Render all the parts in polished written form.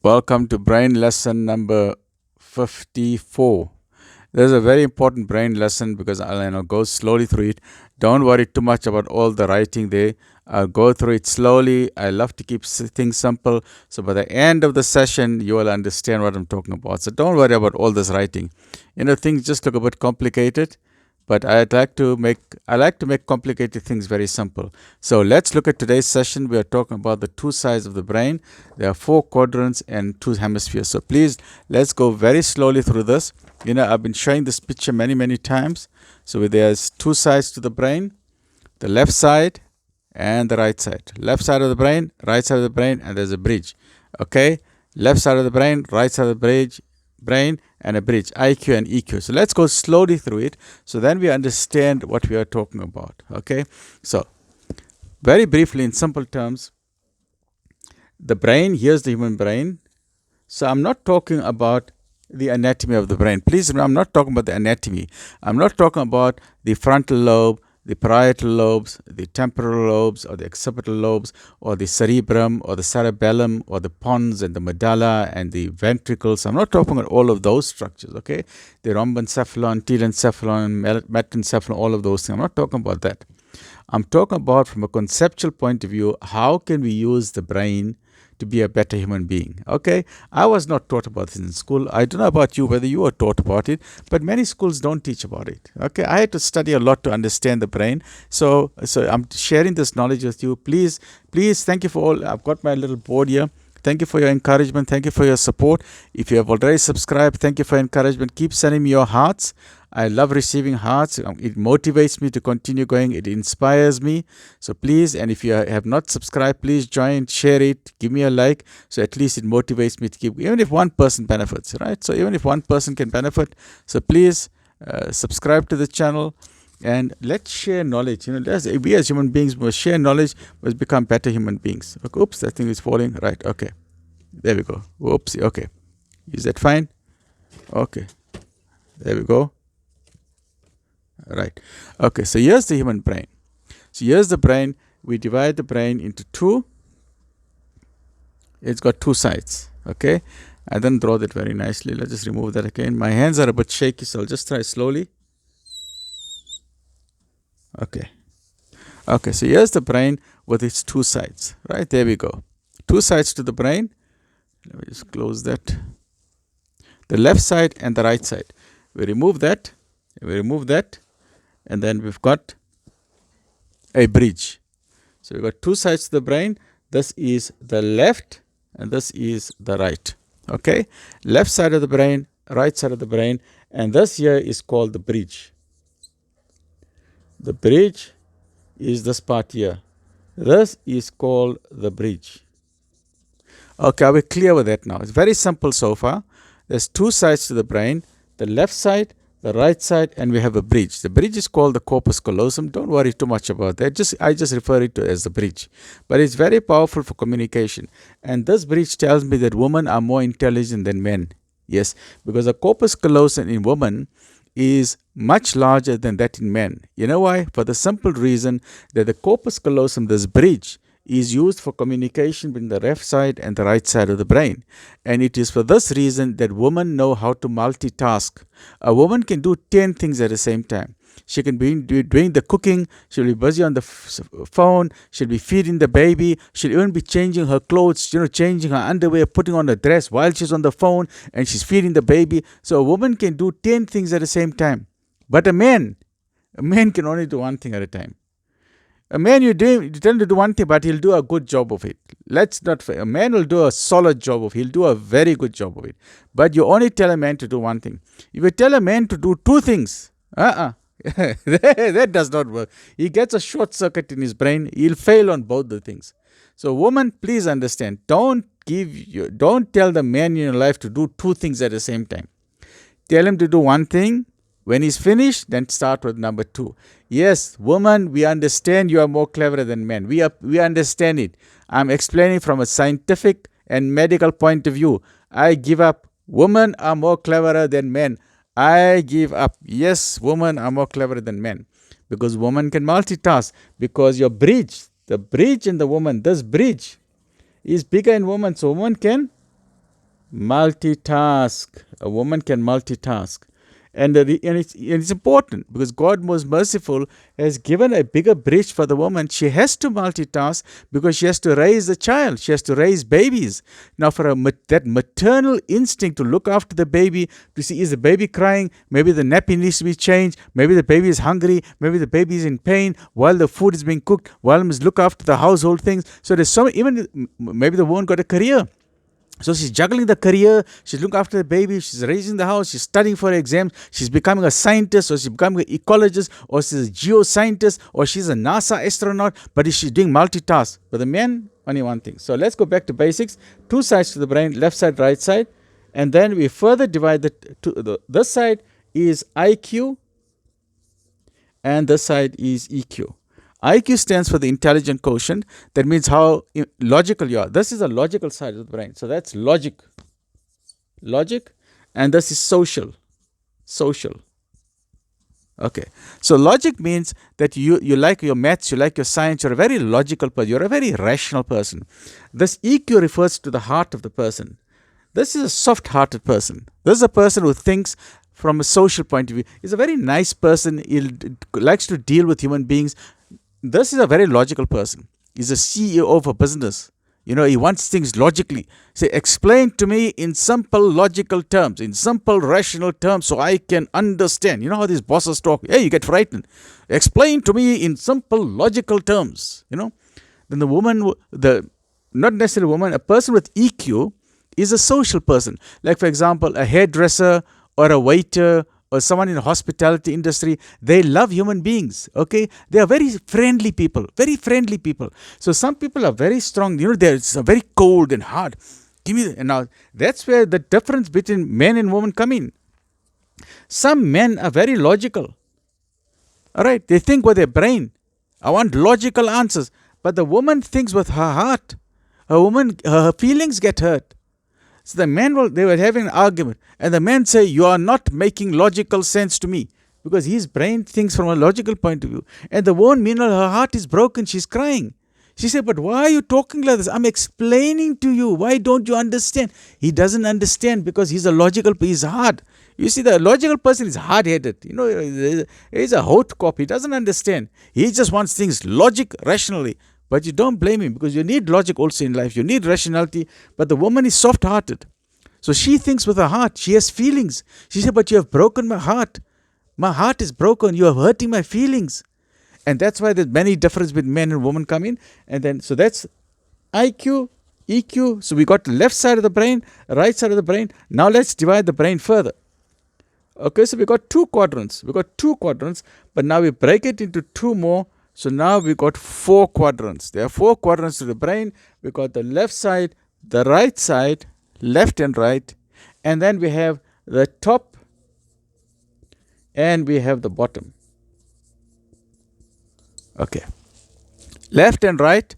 Welcome to brain lesson number 54. There's a very important brain lesson because I'll go slowly through it. Don't worry too much about all the writing there. I'll go through it slowly. I love to keep things simple. So by the end of the session, you will understand what I'm talking about. So don't worry about all this writing. Things just look a bit complicated, but I like to make complicated things very simple. So let's look at today's session. We are talking about the two sides of the brain. There are 4 quadrants and 2 hemispheres. So please, let's go very slowly through this. I've been showing this picture many times. So there's 2 sides to the brain, the left side and the right side. Left side of the brain, right side of the brain, and there's a bridge. Okay, left side of the brain, right side of the brain, and a bridge, IQ and EQ. So let's go slowly through it so then we understand what we are talking about. Okay, so very briefly in simple terms, the brain, here's the human brain. So I'm not talking about the anatomy of the brain. Please remember, I'm not talking about the anatomy. I'm not talking about the frontal lobe, the parietal lobes, the temporal lobes, or the occipital lobes, or the cerebrum, or the cerebellum, or the pons, and the medulla, and the ventricles. I'm not talking about all of those structures, okay? The rhombencephalon, telencephalon, metencephalon, all of those things. I'm not talking about that. I'm talking about, from a conceptual point of view, how can we use the brain to be a better human being. Okay, I was not taught about this in school. I don't know about you, whether you were taught about it, but many schools don't teach about it. Okay, I had to study a lot to understand the brain. So I'm sharing this knowledge with you. Please, thank you for all. I've got my little board here. Thank you for your encouragement. Thank you for your support. If you have already subscribed, thank you for encouragement. Keep sending me your hearts. I love receiving hearts. It motivates me to continue going. It inspires me. So please, and if you have not subscribed, please join, share it, give me a like. So at least it motivates me to keep, even if one person benefits, right? So even if one person can benefit, so please subscribe to the channel. And let's share knowledge. We as human beings must share knowledge, must become better human beings. Okay, oops, that thing is falling. Right, okay. There we go. Whoopsie, okay. Is that fine? Okay. There we go. Right. Okay, so here's the human brain. So here's the brain. We divide the brain into 2. It's got 2 sides. Okay. I didn't draw that very nicely. Let's just remove that again. My hands are a bit shaky, so I'll just try slowly. Okay. Okay, so here's the brain with its 2 sides. Right, there we go. 2 sides to the brain. Let me just close that. The left side and the right side. We remove that. And then we've got a bridge. So we've got 2 sides to the brain. This is the left and this is the right. Okay, left side of the brain, right side of the brain, and this here is called the bridge. The bridge is this part here. This is called the bridge. Okay, are we clear with that now? It's very simple so far. There's 2 sides to the brain, the left side, the right side, and we have a bridge. The bridge is called the corpus callosum. Don't worry too much about that. I just refer it to as the bridge. But it's very powerful for communication. And this bridge tells me that women are more intelligent than men. Yes, because the corpus callosum in women is much larger than that in men. You know why? For the simple reason that the corpus callosum, this bridge, is used for communication between the left side and the right side of the brain. And it is for this reason that women know how to multitask. A woman can do 10 things at the same time. She can be doing the cooking, she'll be busy on the phone, she'll be feeding the baby, she'll even be changing her clothes, changing her underwear, putting on a dress while she's on the phone and she's feeding the baby. So a woman can do 10 things at the same time. But a man can only do 1 thing at a time. A man, you tell him to do 1 thing, but he'll do a good job of it. A man will do a solid job of it. He'll do a very good job of it. But you only tell a man to do 1 thing. If you tell a man to do 2 things, that does not work. He gets a short circuit in his brain. He'll fail on both the things. So woman, please understand. Don't tell the man in your life to do 2 things at the same time. Tell him to do 1 thing. When he's finished, then start with number 2. Yes, woman, we understand you are more clever than men. We understand it. I'm explaining from a scientific and medical point of view. I give up. Women are more cleverer than men. I give up. Yes, women are more clever than men. Because women can multitask. Because the bridge in the woman, this bridge is bigger in women. So woman can Multitask. A woman can multitask. And it's important because God, most merciful, has given a bigger bridge for the woman. She has to multitask because she has to raise a child. She has to raise babies. Now, for that maternal instinct to look after the baby, to see, is the baby crying? Maybe the nappy needs to be changed. Maybe the baby is hungry. Maybe the baby is in pain while the food is being cooked. While must look after the household things. So there's even maybe the woman got a career. So she's juggling the career, she's looking after the baby, she's raising the house, she's studying for exams, she's becoming a scientist, or she's becoming an ecologist, or she's a geoscientist, or she's a NASA astronaut, but she's doing multitask. But the men, only one thing. So let's go back to basics. Two sides to the brain, left side, right side. And then we further divide this side is IQ, and this side is EQ. IQ stands for the intelligent quotient. That means how logical you are. This is a logical side of the brain. So that's logic. And this is social. Okay. So logic means that you like your maths, you like your science, you're a very logical person, you're a very rational person. This EQ refers to the heart of the person. This is a soft-hearted person. This is a person who thinks from a social point of view. He's a very nice person. He likes to deal with human beings. This is a very logical person. He's a CEO of a business. He wants things logically. Say, explain to me in simple logical terms, in simple rational terms, so I can understand. You know how these bosses talk? Hey, you get frightened. Explain to me in simple logical terms. Then the woman, not necessarily a woman, a person with EQ is a social person. Like, for example, a hairdresser or a waiter or someone in the hospitality industry, they love human beings, okay? They are very friendly people. So some people are very strong, they're very cold and hard. And now, that's where the difference between men and women come in. Some men are very logical, all right? They think with their brain. I want logical answers. But the woman thinks with her heart. Her feelings get hurt. So they were having an argument, and the man say, you are not making logical sense to me, because his brain thinks from a logical point of view. And the woman, meanwhile, her heart is broken, she's crying. She said, but why are you talking like this? I'm explaining to you. Why don't you understand? He doesn't understand because he's he's hard. You see, the logical person is hard-headed. He's a hot cop. He doesn't understand. He just wants things rationally. But you don't blame him, because you need logic also in life. You need rationality. But the woman is soft-hearted. So she thinks with her heart. She has feelings. She said, but you have broken my heart. My heart is broken. You are hurting my feelings. And that's why there's many differences between men and women come in. And then, so that's IQ, EQ. So we got the left side of the brain, right side of the brain. Now let's divide the brain further. Okay, so we got two quadrants. But now we break it into two more. So now we got 4 quadrants. There are 4 quadrants to the brain. We got the left side, the right side, left and right. And then we have the top and we have the bottom. Okay. Left and right,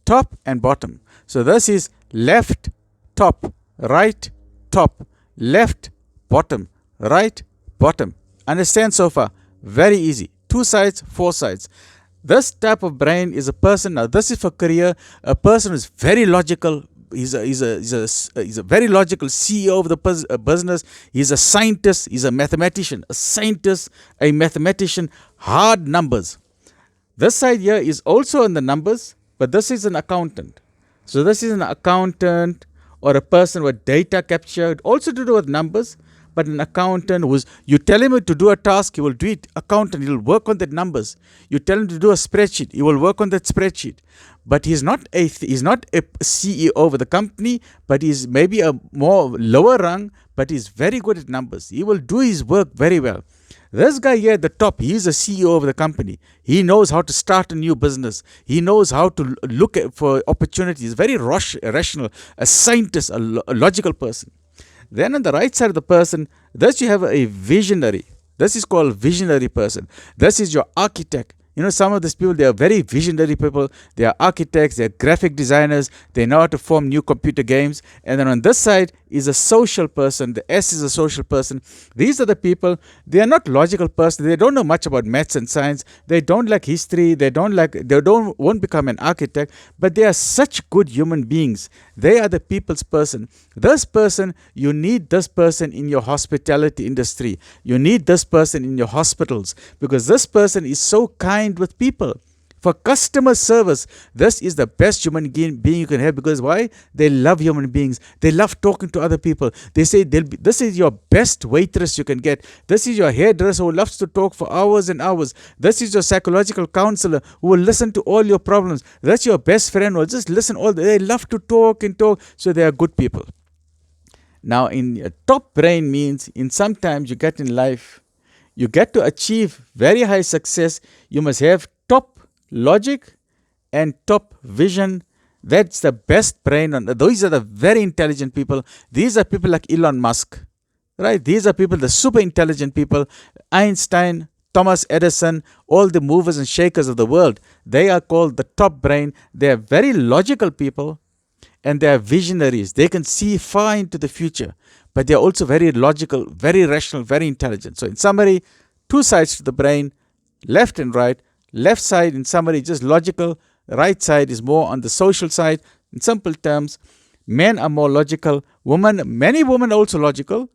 top and bottom. So this is left, top, right, top, left, bottom, right, bottom. Understand so far? Very easy. 2 sides, 4 sides. This type of brain is a person, now this is for career, a person who is very logical. He's a very logical CEO of the business. He's a scientist. He's a mathematician. A scientist, a mathematician, hard numbers. This side here is also in the numbers, but this is an accountant. So this is an accountant or a person with data capture, also to do with numbers. But an accountant you tell him to do a task, he will do it. Accountant, he will work on the numbers. You tell him to do a spreadsheet, he will work on that spreadsheet. But he's not a CEO of the company, but he's maybe a more lower rung, but he's very good at numbers. He will do his work very well. This guy here at the top, he's a CEO of the company. He knows how to start a new business. He knows how to look for opportunities. Very rational, a scientist, a logical person. Then on the right side of the person, thus you have a visionary. This is called visionary person. This is your architect. Some of these people, they are very visionary people. They are architects, they are graphic designers. They know how to form new computer games. And then on this side is a social person. The S is a social person. These are the people, they are not logical person. They don't know much about maths and science. They don't like history. Won't become an architect, but they are such good human beings. They are the people's person. This person, you need this person in your hospitality industry. You need this person in your hospitals, because this person is so kind with people. For customer service, this is the best human being you can have, because why? They love human beings. They love talking to other people. They say this is your best waitress you can get. This is your hairdresser who loves to talk for hours and hours. This is your psychological counselor who will listen to all your problems. That's your best friend who will just listen all. They love to talk and talk, so they are good people. Now, in your top brain means in sometimes you get in life, you get to achieve very high success, you must have top logic and top vision. That's the best brain. These are the very intelligent people. These are people like Elon Musk, right? These are people, the super intelligent people. Einstein, Thomas Edison, all the movers and shakers of the world. They are called the top brain. They are very logical people, and they are visionaries. They can see far into the future, but they are also very logical, very rational, very intelligent. So in summary, two sides to the brain, left and right. Left side, in summary, just logical. Right side is more on the social side. In simple terms, men are more logical. Many women are also logical.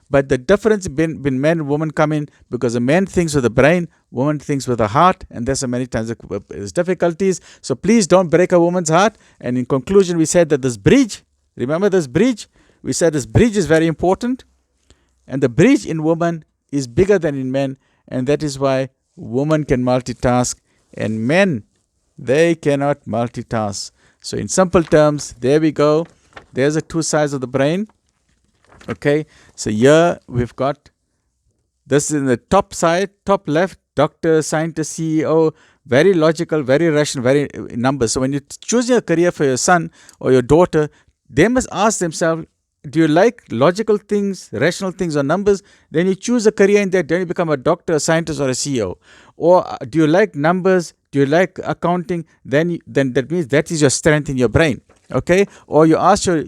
But the difference between men and women come in because a man thinks with the brain, woman thinks with the heart. And there's so many times there's difficulties. So please don't break a woman's heart. And in conclusion, we said that this bridge, remember this bridge? We said this bridge is very important. And the bridge in woman is bigger than in men. And that is why women can multitask and men, they cannot multitask. So in simple terms, there we go. There's the two sides of the brain. Okay, so here we've got, this is in the top side, top left, doctor, scientist, CEO, very logical, very rational, very numbers. So when you're choosing a career for your son or your daughter, they must ask themselves, do you like logical things, rational things, or numbers? Then you choose a career in that. Then you become a doctor, a scientist, or a CEO. Or do you like numbers? Do you like accounting? Then that means that is your strength in your brain. Okay. Or you ask your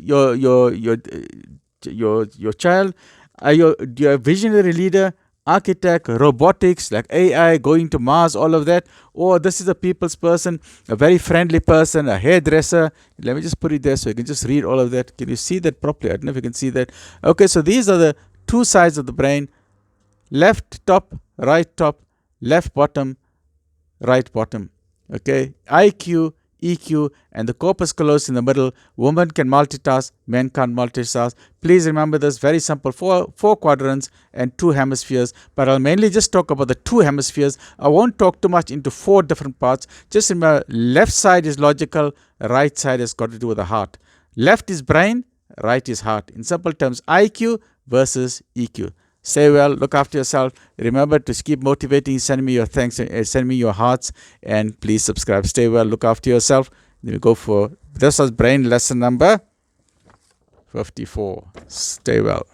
child, are you a visionary leader, architect, robotics, like AI, going to Mars, all of that? Or this is a people's person, a very friendly person, a hairdresser. Let me just put it there so you can just read all of that. Can you see that properly? I don't know if you can see that. Okay, so these are the two sides of the brain. Left top, left bottom, right bottom. Okay, IQ, EQ, and the corpus callosum in the middle. Women can multitask, men can't multitask. Please remember this, very simple, four quadrants and two hemispheres. But I'll mainly just talk about the two hemispheres. I won't talk too much into four different parts. Just remember, left side is logical, right side has got to do with the heart. Left is brain, right is heart. In simple terms, IQ versus EQ. Stay well, look after yourself. Remember to keep motivating. Send me your thanks, send me your hearts, and please subscribe. Stay well, look after yourself. Then we go for, this was brain lesson number 54. Stay well.